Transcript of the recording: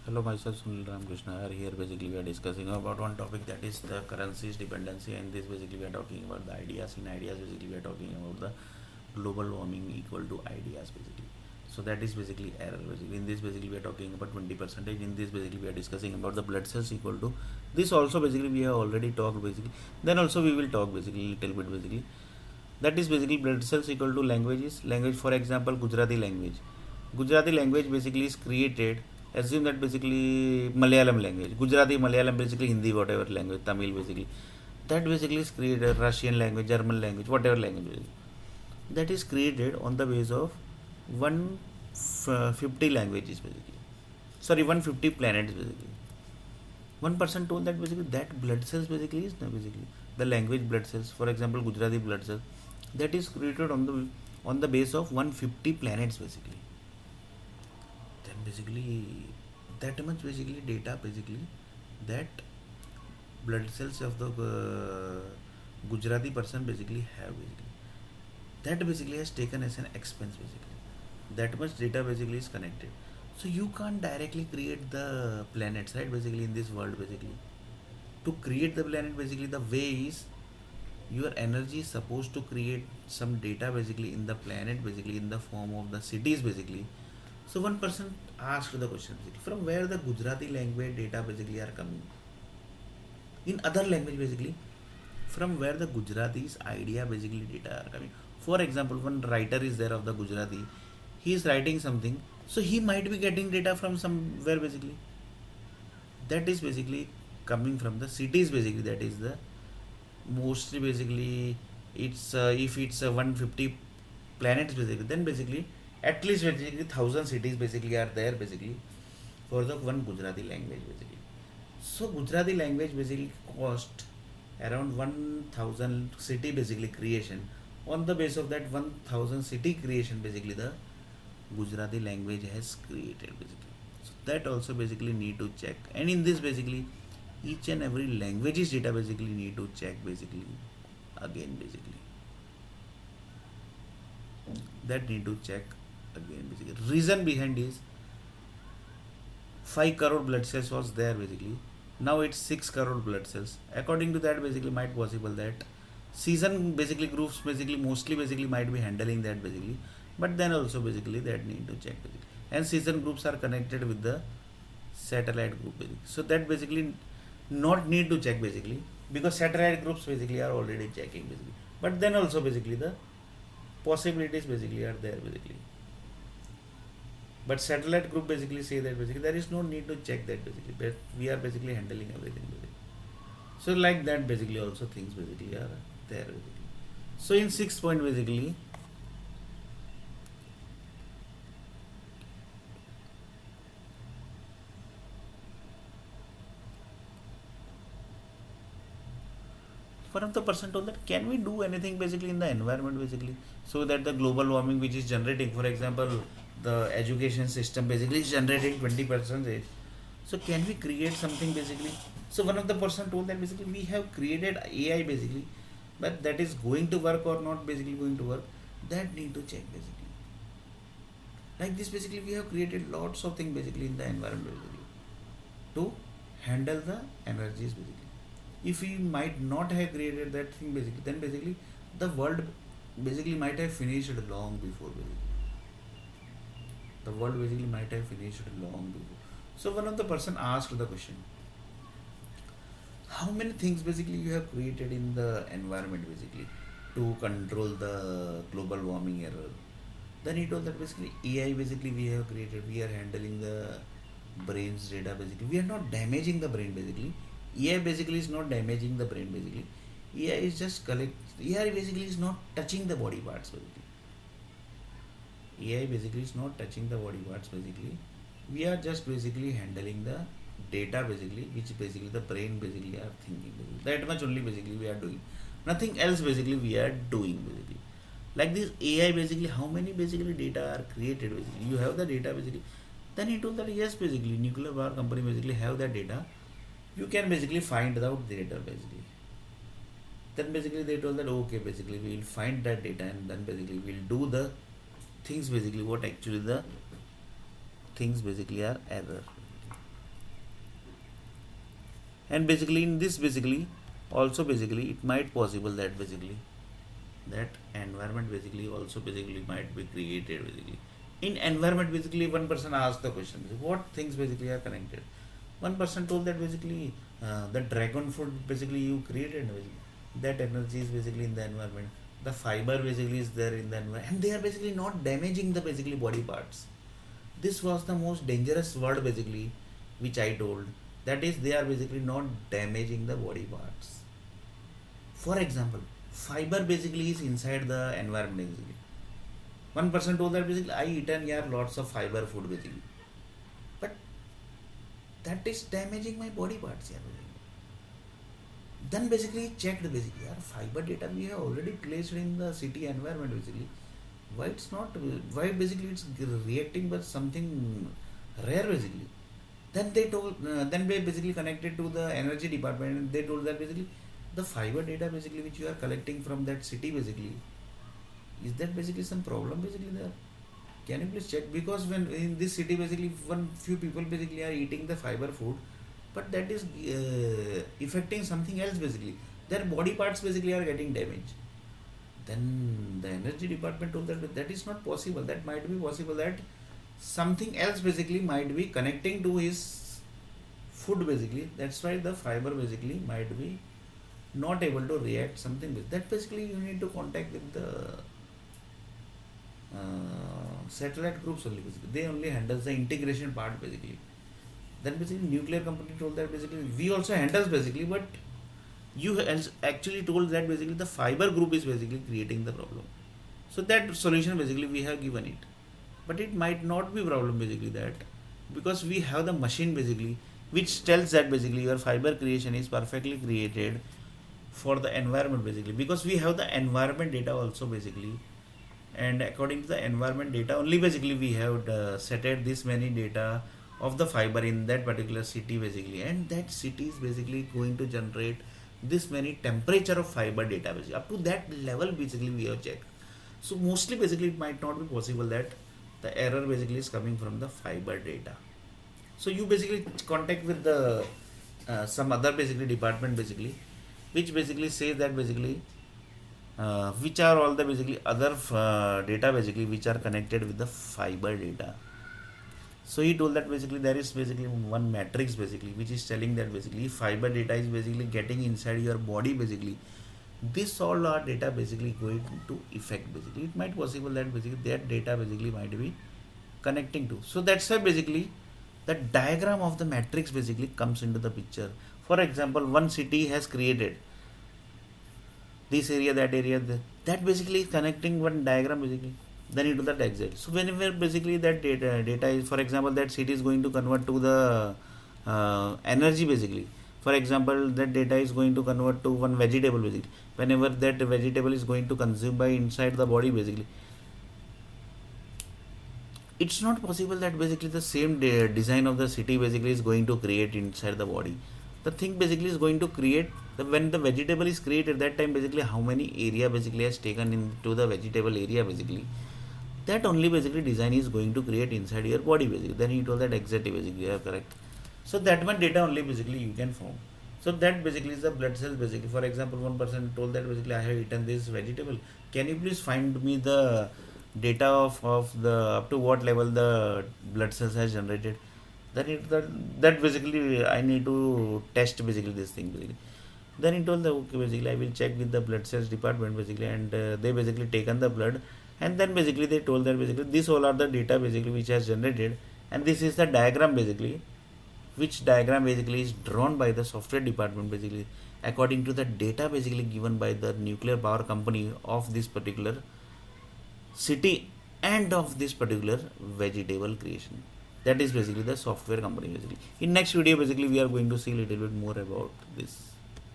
Hello, myself Sunil Ramakrishna. Here basically we are discussing about one topic, that is the currencies dependency, and this basically we are talking about the ideas. In ideas, basically we are talking about the global warming equal to ideas basically. So that is basically error basically. In this basically we are talking about 20%. In this basically we are discussing about the blood cells equal to this. Also basically we have already talked basically. Then also we will talk basically little bit basically. That is basically blood cells equal to languages. Language, for example, Gujarati language. Gujarati language basically is created. Assume that basically Malayalam language, Gujarati, Malayalam, basically Hindi, whatever language, Tamil basically. That basically is created. Russian language, German language, whatever language. That is created on the base of 150 languages basically. Sorry, 150 planets basically. One person told that basically that blood cells basically is basically the language blood cells. For example, Gujarati blood cells, that is created on the base of 150 planets basically. Then basically that much basically data basically, that blood cells of the Gujarati person basically have basically, that basically has taken as an expense basically. That much data basically is connected. So you can't directly create the planets, right, basically in this world basically. To create the planet basically, the way is your energy is supposed to create some data basically in the planet basically in the form of the cities basically. So one person asked the question basically, from where the Gujarati language data basically are coming. In other language basically, from where the Gujaratis idea basically data are coming. For example, one writer is there of the Gujarati, he is writing something, so he might be getting data from somewhere basically. That is basically coming from the cities basically. That is the mostly basically, it's if it's 150 planets basically, then basically at least basically 1,000 cities basically are there basically for the one Gujarati language basically. So Gujarati language basically cost around 1,000 city basically creation. On the base of that 1,000 city creation basically, the Gujarati language has created basically. So that also basically need to check. And in this basically, each and every languages data basically need to check basically again basically. That need to check again basically. Reason behind is 5 crore blood cells was there basically. Now it's 6 crore blood cells. According to that basically might possible that season basically groups basically mostly basically might be handling that basically. But then also basically that need to check basically. And season groups are connected with the satellite group basically. So that basically not need to check basically, because satellite groups basically are already checking basically. But then also basically the possibilities basically are there basically. But satellite group basically say that basically there is no need to check that basically, but we are basically handling everything basically. So like that basically also things basically are there basically. So in 6 point basically, one of the person told that can we do anything basically in the environment basically, so that the global warming which is generating, for example, the education system basically is generating 20% age. So can we create something basically? So one of the person told that basically we have created AI basically, but that is going to work or not basically going to work, that need to check basically. Like this basically we have created lots of things basically in the environment basically to handle the energies basically. If we might not have created that thing basically, then basically the world basically might have finished long before basically. The world basically might have finished long before. So one of the person asked the question, how many things basically you have created in the environment basically to control the global warming error? Then he told that basically AI basically we have created, we are handling the brain's data basically. We are not damaging the brain basically. AI basically is not damaging the brain basically. AI is just collect. AI basically is not touching the body parts basically. AI basically is not touching the body parts basically. We are just basically handling the data basically, which basically the brain basically are thinking basically. That much only basically we are doing. Nothing else basically we are doing basically. Like this AI basically, how many basically data are created basically? You have the data basically. Then he told that yes basically nuclear power company basically have that data. You can basically find out the data basically. Then basically they told that okay basically we will find that data, and then basically we'll do the things basically what actually the things basically are error. And basically in this basically also basically it might possible that basically that environment basically also basically might be created basically. In environment basically one person asked the question, what things basically are connected. One person told that basically the dragon fruit basically you created basically. That energy is basically in the environment. The fiber basically is there in the environment, and they are basically not damaging the basically body parts. This was the most dangerous word basically which I told. That is, they are basically not damaging the body parts. For example, fiber basically is inside the environment basically. One person told that basically I eaten yeah lots of fiber food basically, but that is damaging my body parts yeah basically. Then basically checked basically our fiber data we have already placed in the city environment basically. Why it's not? Why basically it's reacting with something rare basically? Then they told. Then they basically connected to the energy department, and they told that basically the fiber data basically which you are collecting from that city basically, is that basically some problem basically there? Can you please check? Because when in this city basically one few people basically are eating the fiber food, but that is affecting something else basically. Their body parts basically are getting damaged. Then the energy department told that that is not possible. That might be possible that something else basically might be connecting to his food basically. That's why the fiber basically might be not able to react something with that. Basically you need to contact with the satellite groups only basically. They only handles the integration part basically. Then basically nuclear company told that basically we also handles basically, but you actually told that basically the fiber group is basically creating the problem. So that solution basically we have given it, but it might not be problem basically that, because we have the machine basically which tells that basically your fiber creation is perfectly created for the environment basically, because we have the environment data also basically, and according to the environment data only basically we have set at this many data of the fiber in that particular city basically, and that city is basically going to generate this many temperature of fiber data basically. Up to that level basically we have checked. So mostly basically it might not be possible that the error basically is coming from the fiber data. So you basically contact with the some other basically department basically, which basically says that basically which are all the basically other data basically which are connected with the fiber data. So he told that basically there is basically one matrix basically which is telling that basically fiber data is basically getting inside your body basically. This all are data basically going to affect basically. It might possible that basically that data basically might be connecting to. So that's why basically the diagram of the matrix basically comes into the picture. For example, one city has created this area, that area, that basically is connecting one diagram basically. Then into that exit. So whenever basically that data is, for example, that city is going to convert to the energy basically. For example, that data is going to convert to one vegetable basically. Whenever that vegetable is going to consume by inside the body basically, it's not possible that basically the same design of the city basically is going to create inside the body. The thing basically is going to create when the vegetable is created, that time basically how many area basically has taken into the vegetable area basically, that only basically design is going to create inside your body basically. Then he told that exactly basically you are correct. So that one data only basically you can form. So that basically is the blood cells basically. For example, one person told that basically I have eaten this vegetable, can you please find me the data of the up to what level the blood cells has generated. Then that basically I need to test basically this thing basically. Then he told that okay basically I will check with the blood cells department basically, and they basically taken the blood, and then basically they told that basically this all are the data basically which has generated, and this is the diagram basically, which diagram basically is drawn by the software department basically according to the data basically given by the nuclear power company of this particular city and of this particular vegetable creation. That is basically the software company basically. In next video basically we are going to see a little bit more about this.